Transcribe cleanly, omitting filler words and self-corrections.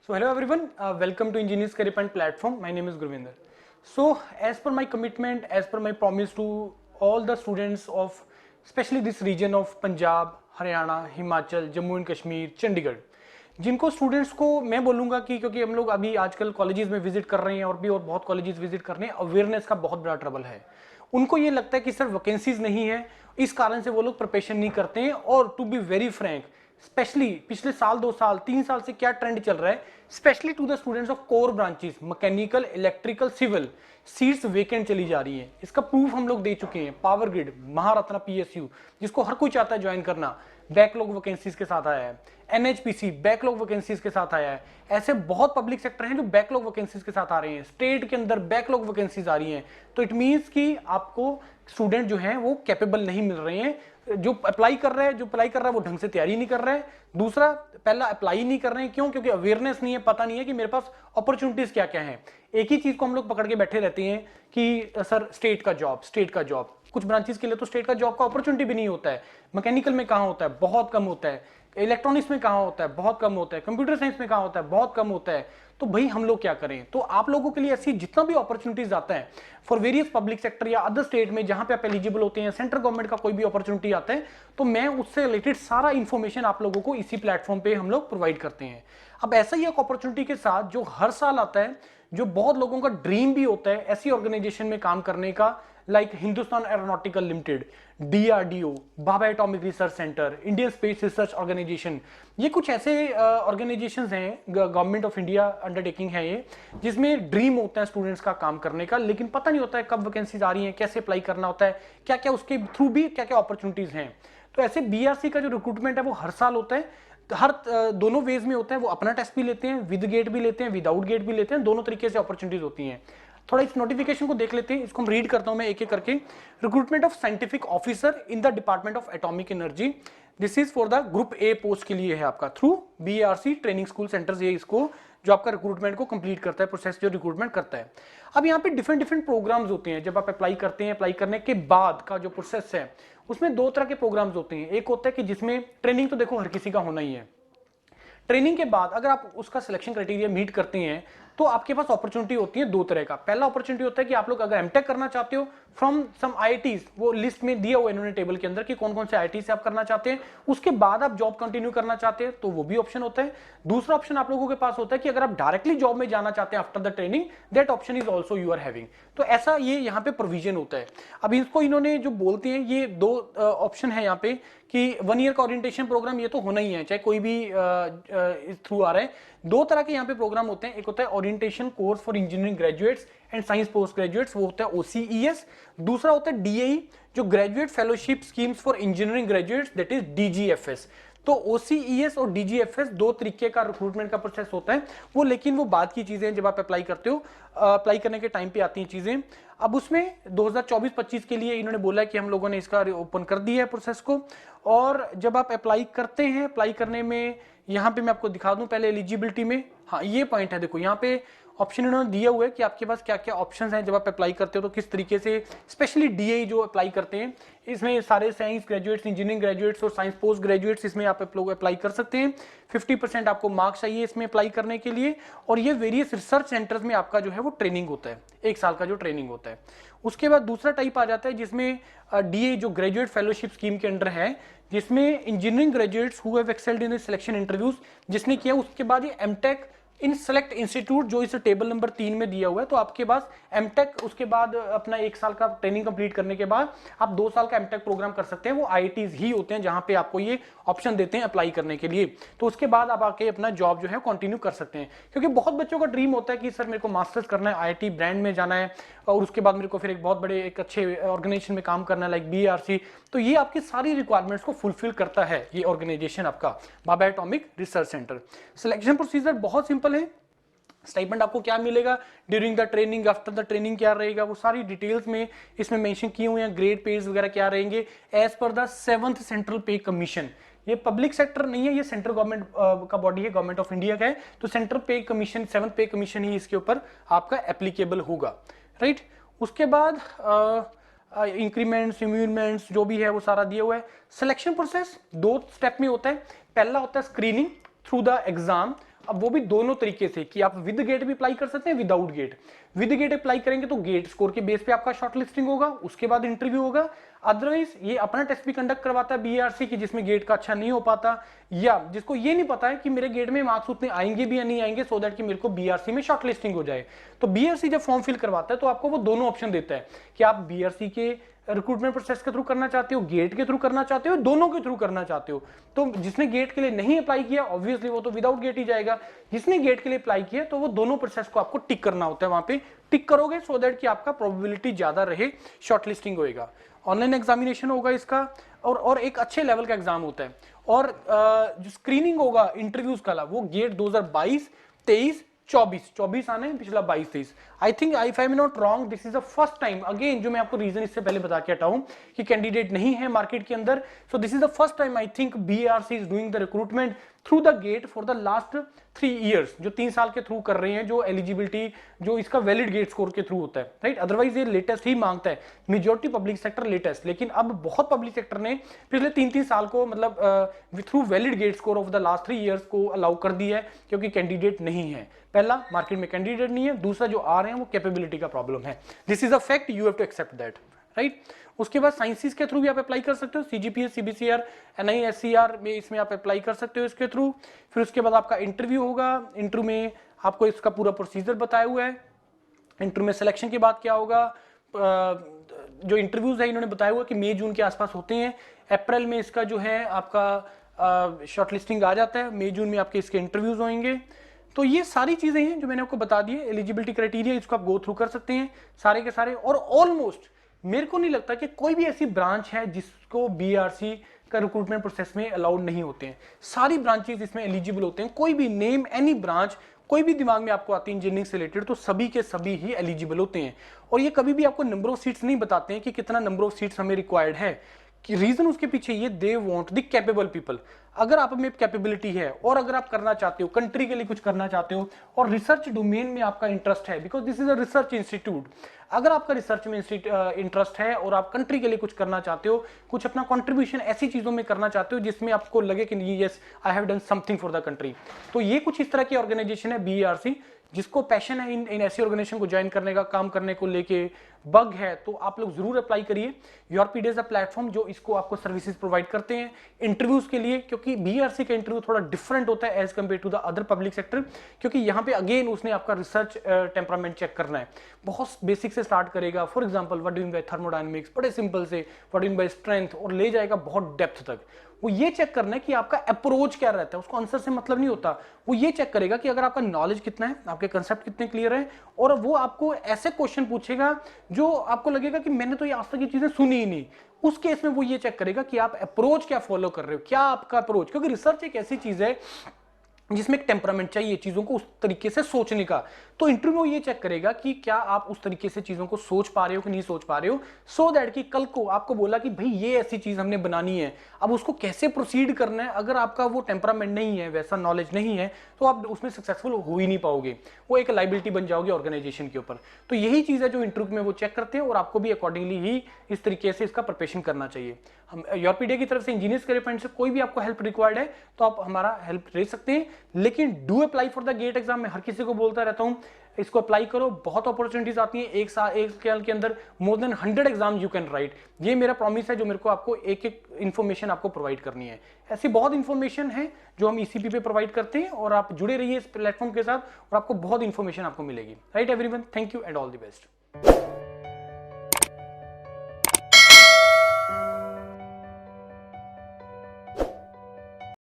So hello everyone, welcome to Engineers Career Point platform. My name is Gurvinder. So as per my commitment, as per my promise to all the students of especially this region of Punjab, Haryana, Himachal, Jammu and Kashmir, Chandigarh, जिनको students को मैं बोलूँगा कि क्योंकि हम लोग अभी आजकल कॉलेजेस में विजिट कर रहे हैं और बहुत कॉलेजेस विजिट कर रहे हैं, अवेयरनेस का बहुत बड़ा ट्रबल है। उनको ये लगता है कि सर वैकेंसीज नहीं है, इस कारण से वो लोग प्रिपरेशन नहीं करते हैं। और to be very frank, specially पिछले साल 2 साल 3 साल से क्या ट्रेंड चल रहा है, specially to the students of core branches mechanical, electrical, civil, seats vacant चली जा रही है। इसका प्रूफ हम लोग दे चुके हैं। पावर ग्रिड, महारत्ना पीएसयू, जिसको हर कोई चाहता है ज्वाइन करना, बैकलॉग वैकेंसीज के साथ आया है। एनएचपीसी बैकलॉग वैकेंसीज के साथ आया है। ऐसे बहुत पब्लिक सेक्टर हैं जो बैकलॉग वैकेंसीज के साथ आ रहे हैं। स्टेट के अंदर बैकलॉग वैकेंसीज आ रही हैं। तो इट मींस कि आपको स्टूडेंट जो हैं वो कैपेबल नहीं मिल रहे हैं। जो अप्लाई कर रहा है वो ढंग से तैयारी नहीं कर रहा है। दूसरा, पहला अप्लाई नहीं कर रहे हैं, क्यों? क्योंकि अवेयरनेस नहीं है, पता नहीं है कि मेरे पास अपॉर्चुनिटीज क्या क्या हैं। एक ही चीज को हम लोग पकड़ के बैठे रहते हैं कि सर स्टेट का जॉब। कुछ ब्रांचेस के लिए तो स्टेट का जॉब का अपॉर्चुनिटी भी नहीं होता है। मैकेनिकल में कहाँ होता है? बहुत कम होता है। इलेक्ट्रॉनिक्स में कहाँ होता है? बहुत कम होता है। कंप्यूटर साइंस में कहाँ होता है? बहुत कम होता है। तो भाई हम लोग क्या करें? तो आप लोगों के लिए ऐसी जितना भी अपॉर्चुनिटीज आता है फॉर वेरियस पब्लिक सेक्टर या अदर स्टेट में जहां पे आप एलिजिबल होते हैं, सेंट्रल गवर्नमेंट का कोई भी अपॉर्चुनिटी आता है, तो मैं उससे रिलेटेड सारा इंफॉर्मेशन आप लोगों को इसी प्लेटफॉर्म पे हम लोग प्रोवाइड करते हैं। अब ऐसा ही एक अपॉर्चुनिटी के साथ जो हर साल आता है, जो बहुत लोगों का ड्रीम भी होता है ऐसी ऑर्गेनाइजेशन में काम करने का, like Hindustan aeronautical limited, DRDO, Bhabha atomic research centre, Indian space research organisation, ये कुछ ऐसे ऑर्गेनाइजेशंस हैं, गवर्नमेंट ऑफ इंडिया अंडरटेकिंग है ये, जिसमें ड्रीम होता है स्टूडेंट्स का काम करने का, लेकिन पता नहीं होता है कब वैकेंसीज आ रही हैं, कैसे अप्लाई करना होता है, क्या क्या उसके थ्रू भी क्या क्या अपॉर्चुनिटीज हैं। तो ऐसे बीआरसी का जो रिक्रूटमेंट है वो हर साल होता है। हर दोनों वेज में होता है। वो अपना टेस्ट भी लेते हैं, विद गेट भी लेते हैं, विदाउट गेट भी लेते हैं। दोनों तरीके से अपॉर्चुनिटीज होती हैं। थोड़ा इस नोटिफिकेशन को देख लेते हैं, इसको हम रीड करता हूं मैं एक एक करके। Recruitment of scientific officer in the department of atomic energy, this is for the group A post के लिए है आपका, through BRC training school centres, ये इसको जो आपका रिक्रूटमेंट को कंप्लीट करता है, प्रोसेस जो रिक्रूटमेंट करता है। अब यहाँ पे डिफरेंट प्रोग्राम्स होते हैं। जब आप अप्लाई करते हैं, अप्लाई करने के बाद का जो प्रोसेस है उसमें 2 तरह के प्रोग्राम्स होते हैं। एक होता है कि जिसमें ट्रेनिंग तो देखो हर किसी का होना ही है। ट्रेनिंग के बाद अगर आप उसका सिलेक्शन क्राइटेरिया मीट करते हैं तो आपके पास अपॉर्चुनिटी होती है 2 तरह का। पहला अपॉर्चुनिटी होता है कि आप लोग अगर एमटेक करना चाहते हो फ्रॉम सम आईआईटीज, वो लिस्ट में दिया हुआ इन्होंने टेबल के अंदर कि कौन कौन से आईआईटी से आप करना चाहते हैं, उसके बाद आप जॉब कंटिन्यू करना चाहते हैं तो वो भी ऑप्शन होता है। दूसरा ऑप्शन आप लोगों के पास होता है कि अगर आप डायरेक्टली जॉब में जाना चाहते हैं after the training, that option is also you are having. तो ऐसा ये यहाँ पे प्रोविजन होता है। अब इसको इन्होंने जो बोलते हैं, ये 2 ऑप्शन है यहाँ पे कि 1 ईयर का ओरिएंटेशन प्रोग्राम, ये तो होना ही है चाहे कोई भी थ्रू आ रहा है। 2 तरह के यहाँ पे प्रोग्राम होते हैं। एक होता है orientation course for engineering graduates and science post graduates, वो होता है ओसीईएस। दूसरा होता है डीएई, जो graduate fellowship schemes for engineering graduates, that is डीजीएफएस। तो ओसीईएस और डीजीएफएस 2 तरीके का रिक्रूटमेंट का प्रोसेस होता है वो, लेकिन वो बाद की चीजें जब आप अप्लाई करते हो, अप्लाई करने के टाइम पे आती हैं चीजें। अब उसमें 2024-25 के लिए इन्होंने बोला है कि हम लोगों ने इसका ओपन कर दिया है प्रोसेस को। और जब आप अप्लाई करते हैं, अप्लाई करने में यहाँ पे मैं आपको दिखा दूं पहले एलिजिबिलिटी में। हाँ, ये पॉइंट है, देखो यहाँ पे ऑप्शन इन्होंने दिया हुआ है कि आपके पास क्या क्या ऑप्शंस हैं जब आप अप्लाई करते हो, तो किस तरीके से स्पेशली डीए जो अप्लाई करते हैं, इसमें सारे साइंस ग्रेजुएट्स, इंजीनियरिंग ग्रेजुएट्स और साइंस पोस्ट ग्रेजुएट्स इसमें आप लोग अप्लाई कर सकते हैं। 50% आपको मार्क्स चाहिए इसमें अप्लाई करने के लिए। और ये वेरियस रिसर्च सेंटर्स में आपका जो है वो ट्रेनिंग होता है, 1 साल का जो ट्रेनिंग होता है। उसके बाद दूसरा टाइप आ जाता है जिसमें डीए जो ग्रेजुएट फेलोशिप स्कीम के अंडर है, जिसमें engineering graduates who have excelled in selection interviews, जिसने किया, उसके बाद ये एमटेक इन सेलेक्ट इंस्टीट्यूट जो इस टेबल नंबर 3 में दिया हुआ है। तो आपके पास एमटेक, उसके बाद अपना 1 साल का ट्रेनिंग कंप्लीट करने के बाद आप 2 साल का एमटेक प्रोग्राम कर सकते हैं। वो आईआईटीज ही होते हैं जहां पे आपको ये ऑप्शन देते हैं अप्लाई करने के लिए। तो उसके बाद आप आके अपना जॉब जो है कंटिन्यू कर सकते हैं। क्योंकि बहुत बच्चों का ड्रीम होता है कि सर मेरे को मास्टर्स करना है, आईआईटी ब्रांड में जाना है, और उसके बाद मेरे को फिर एक बहुत बड़े एक अच्छे ऑर्गेनाइजेशन में काम करना है लाइक बीआरसी। तो ये आपकी सारी रिक्वायरमेंट्स को फुलफिल करता है ये ऑर्गेनाइजेशन आपका Bhabha atomic research centre. Selection procedure बहुत सिंपल है। स्टाइपेंड आपको क्या मिलेगा during the training, after the training क्या रहेगा, वो सारी डिटेल्स में इसमें मेंशन किए हुए हैं। ग्रेड पेज वगैरह क्या रहेंगे as per the 7th central pay commission. ये पब्लिक सेक्टर नहीं है, ये सेंट्रल गवर्नमेंट का बॉडी है, गवर्नमेंट ऑफ इंडिया का है। तो सेंट्रल पे कमीशन, 7th पे कमीशन ही इसके ऊपर आपका एप्लीकेबल होगा, राइट। उसके बाद इंक्रीमेंट्स, इम्यूनमेंट्स जो भी है वो सारा दिया हुआ है। सिलेक्शन प्रोसेस 2 स्टेप में होता है। पहला होता है स्क्रीनिंग थ्रू द एग्जाम, अब वो भी दोनों तरीके से कि आप विद गेट भी अप्लाई कर सकते हैं, without GATE. With GATE apply करेंगे तो गेट स्कोर के बेस पे आपका शॉर्ट लिस्टिंग होगा, उसके बाद इंटरव्यू होगा। अदरवाइज ये अपना टेस्ट भी कंडक्ट करवाता है बीआरसी की, जिसमें गेट का अच्छा नहीं हो पाता, या जिसको ये नहीं पता है कि मेरे गेट में मार्क्स उतने आएंगे भी या नहीं आएंगे, सो दैट कि मेरे को बीआरसी में शॉर्ट लिस्टिंग हो जाए। तो बीआरसी जब फॉर्म फिल करवाता है तो आपको वो दोनों ऑप्शन देता है कि आप बीआरसी के रिक्रूटमेंट प्रोसेस के थ्रू करना चाहते हो, गेट के थ्रू करना चाहते हो, दोनों के थ्रू करना चाहते हो। तो जिसने गेट के लिए नहीं अप्लाई किया ऑब्वियसली वो तो विदाउट गेट ही जाएगा, जिसने गेट के लिए अप्लाई किया तो वो दोनों प्रोसेस को आपको टिक करना होता है, वहां पे टिक करोगे सो दैट कि आपका प्रोबेबिलिटी ज्यादा रहे, शॉर्टलिस्टिंग होएगा। ऑनलाइन एग्जामिनेशन होगा इसका, और एक अच्छे लेवल का एग्जाम होता है। और जो स्क्रीनिंग होगा इंटरव्यूज का, वो गेट 2022, 23, 24 आने हैं, पिछला 22-23। I think if I am not wrong this is the first time, again जो मैं आपको रीजन इससे पहले बता के हटाऊं कि कैंडिडेट नहीं है मार्केट के अंदर, so this is the first time I think BRC is doing the recruitment through the get for the last 3 years, जो 3 साल के थ्रू कर रहे हैं, जो एलिजिबिलिटी जो इसका वैलिड गेट स्कोर के थ्रू होता है, राइट। अदरवाइज ये लेटेस्ट ही मांगता है, मेजॉरिटी पब्लिक सेक्टर लेटेस्ट, लेकिन अब बहुत पब्लिक सेक्टर ने पिछले 3-3 साल को मतलब through valid GATE score of the last 3 years को अलाउ कर दिया है, क्योंकि कैंडिडेट नहीं है। पहला, मार्केट में कैंडिडेट नहीं है, दूसरा जो आ रहे हैं वो कैपेबिलिटी का प्रॉब्लम है। This is a fact, you have to accept that, right. उसके बाद साइंसेस के थ्रू भी आप अप्लाई कर सकते हो, सीजीपीएस, सीबीसीआर, एनआईएससीआर में इसमें आप अप्लाई कर सकते हो इसके थ्रू। फिर उसके बाद आपका इंटरव्यू होगा, इंटरव्यू में आपको इसका पूरा प्रोसीजर बताया हुआ है। इंटरव्यू में सिलेक्शन के बाद क्या होगा, जो इंटरव्यूज है इन्होंने बताया हुआ कि मई जून के आसपास होते हैं, अप्रैल में इसका जो है आपका शॉर्टलिस्टिंग आ जाता है, मई जून में आपके इसके इंटरव्यूज होंगे। तो ये सारी चीजें हैं जो मैंने आपको बता दी है, एलिजिबिलिटी क्राइटेरिया, इसको आप गो थ्रू कर सकते हैं सारे के सारे। और ऑलमोस्ट मेरे को नहीं लगता कि कोई भी ऐसी ब्रांच है जिसको बीआरसी का रिक्रूटमेंट प्रोसेस में अलाउड नहीं होते हैं, सारी ब्रांचेस इसमें एलिजिबल होते हैं। कोई भी नेम एनी ब्रांच कोई भी दिमाग में आपको आती है इंजीनियरिंग से रिलेटेड, तो सभी के सभी ही एलिजिबल होते हैं। और ये कभी भी आपको नंबर ऑफ सीट्स नहीं बताते हैं कि कितना नंबर ऑफ सीट्स हमें रिक्वायर्ड है, कि रीजन उसके पीछे ये, they want the capable people. अगर आप में कैपेबिलिटी है और अगर आप करना चाहते हो, कंट्री के लिए कुछ करना चाहते हो, और रिसर्च डोमेन में आपका इंटरेस्ट है, because this is a research institute, अगर आपका रिसर्च में इंटरेस्ट है और आप कंट्री के लिए कुछ करना चाहते हो, कुछ अपना कंट्रीब्यूशन ऐसी चीजों में करना चाहते हो जिसमें आपको लगे कि yes I have done something for the country, तो ये कुछ इस तरह की ऑर्गेनाइजेशन है बीआरसी। जिसको पैशन है इन ऐसी ऑर्गेनाइजेशन को ज्वाइन करने का, काम करने को लेके बग है, तो आप लोग जरूर अप्लाई करिए। योरपीडिया इज अ प्लेटफॉर्म जो इसको आपको सर्विसेज प्रोवाइड करते हैं इंटरव्यूज के लिए, क्योंकि बीआरसी का इंटरव्यू थोड़ा डिफरेंट होता है as compare to the other public sector, क्योंकि यहाँ पे अगेन उसने आपका रिसर्च टेम्परामेंट चेक करना है, बहुत बेसिक से स्टार्ट करेगा। For example what do you mean by thermodynamics, बड़े सिंपल से what do you mean by strength, और ले जाएगा बहुत डेप्थ तक। वो ये चेक करना है कि आपका अप्रोच क्या रहता है, उसको आंसर से मतलब नहीं होता, वो ये चेक करेगा कि अगर आपका नॉलेज कितना है, आपके कंसेप्ट कितने क्लियर है, और वो आपको ऐसे क्वेश्चन पूछेगा जो आपको लगेगा कि मैंने तो ये आज तक ये चीजें सुनी ही नहीं। उस केस में वो ये चेक करेगा कि आप अप्रोच क्या फॉलो कर रहे हो, क्या आपका अप्रोच, क्योंकि रिसर्च एक ऐसी चीज है जिसमें एक टेम्परामेंट चाहिए चीजों को उस तरीके से सोचने का। तो इंटरव्यू ये चेक करेगा कि क्या आप उस तरीके से चीजों को सोच पा रहे हो कि नहीं सोच पा रहे हो, सो दैट कि कल को आपको बोला कि भाई ये ऐसी चीज हमने बनानी है, अब उसको कैसे प्रोसीड करना है, अगर आपका वो टेम्परामेंट नहीं है, वैसा नॉलेज नहीं है, तो आप उसमें सक्सेसफुल हो ही नहीं पाओगे, वो एक लाइबिलिटी बन जाओगे ऑर्गेनाइजेशन के ऊपर। तो यही चीज है जो इंटरव्यू में वो चेक करते हैं, और आपको भी अकॉर्डिंगली ही इस तरीके से इसका प्रिपरेशन करना चाहिए। हम योरपीडिया की तरफ से इंजीनियर्स करियर पॉइंट से कोई भी आपको हेल्प रिक्वायर्ड है तो आप हमारा हेल्प ले सकते हैं, लेकिन do apply for the GATE exam. मैं हर किसी को बोलता रहता हूं इसको अप्लाई करो, बहुत अपॉर्चुनिटीज आती हैं, एक साल के अंदर more than 100 exam you can write. ये मेरा प्रॉमिस है जो मेरे को आपको एक एक इन्फॉर्मेशन आपको प्रोवाइड करनी है। ऐसी बहुत इन्फॉर्मेशन है जो हम ईसीपी पे प्रोवाइड करते हैं, और आप जुड़े रहिए इस प्लेटफॉर्म के साथ और आपको बहुत इन्फॉर्मेशन आपको मिलेगी। Right everyone, thank you and all the best.